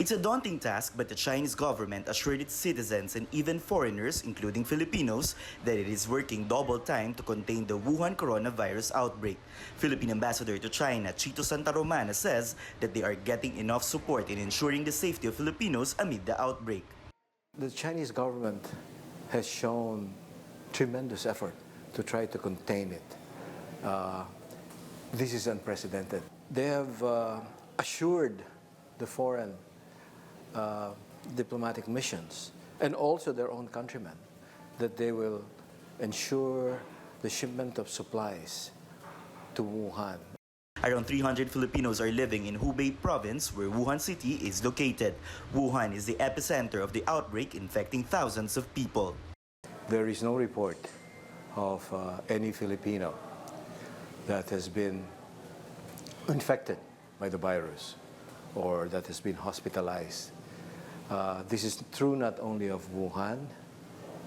It's a daunting task, but the Chinese government assured its citizens and even foreigners, including Filipinos, that it is working double time to contain the Wuhan coronavirus outbreak. Philippine Ambassador to China Chito Sta Romana says that they are getting enough support in ensuring the safety of Filipinos amid the outbreak. The Chinese government has shown tremendous effort to try to contain it. This is unprecedented. They have assured the foreign diplomatic missions and also their own countrymen that they will ensure the shipment of supplies to Wuhan. Around 300 Filipinos are living in Hubei province, where Wuhan city is located. Wuhan is the epicenter of the outbreak, infecting thousands of people. There is no report of any Filipino that has been infected by the virus or that has been hospitalized. This is true not only of Wuhan,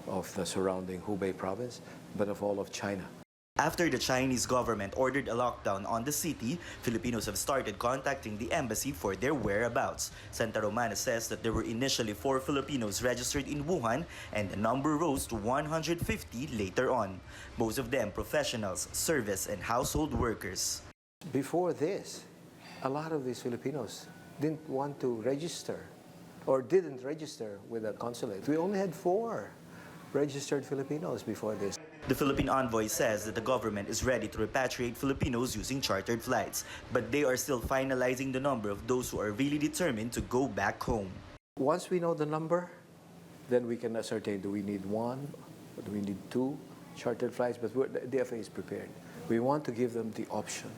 of the surrounding Hubei province, but of all of China. After the Chinese government ordered a lockdown on the city, Filipinos have started contacting the embassy for their whereabouts. Santa Romana says that there were initially 4 Filipinos registered in Wuhan, and the number rose to 150 later on. Most of them professionals, service, and household workers. Before this, a lot of these Filipinos didn't want to register or didn't register with a consulate. We only had 4 registered Filipinos before this. The Philippine envoy says that the government is ready to repatriate Filipinos using chartered flights, but they are still finalizing the number of those who are really determined to go back home. Once we know the number, then we can ascertain, do we need 1 or do we need 2 chartered flights? But the DFA is prepared. We want to give them the option.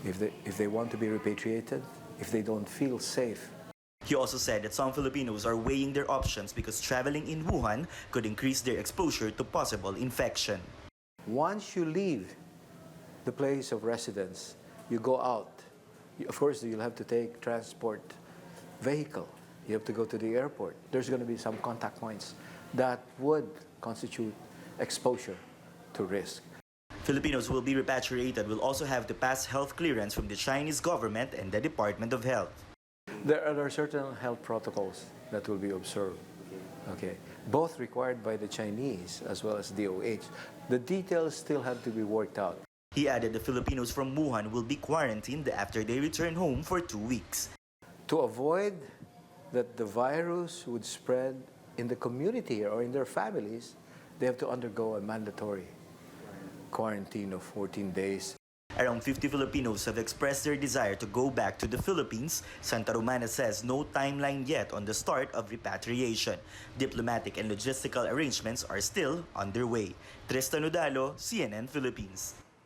If they want to be repatriated, if they don't feel safe. He also said that some Filipinos are weighing their options because traveling in Wuhan could increase their exposure to possible infection. Once you leave the place of residence, you go out. Of course, you'll have to take transport vehicle. You have to go to the airport. There's going to be some contact points that would constitute exposure to risk. Filipinos who will be repatriated will also have to pass health clearance from the Chinese government and the Department of Health. There are certain health protocols that will be observed, okay, both required by the Chinese as well as DOH. The details still have to be worked out. He added the Filipinos from Wuhan will be quarantined after they return home for 2 weeks. To avoid that the virus would spread in the community or in their families, they have to undergo a mandatory quarantine of 14 days. Around 50 Filipinos have expressed their desire to go back to the Philippines. Santa Romana says no timeline yet on the start of repatriation. Diplomatic and logistical arrangements are still underway. Tristan Nodal, CNN Philippines.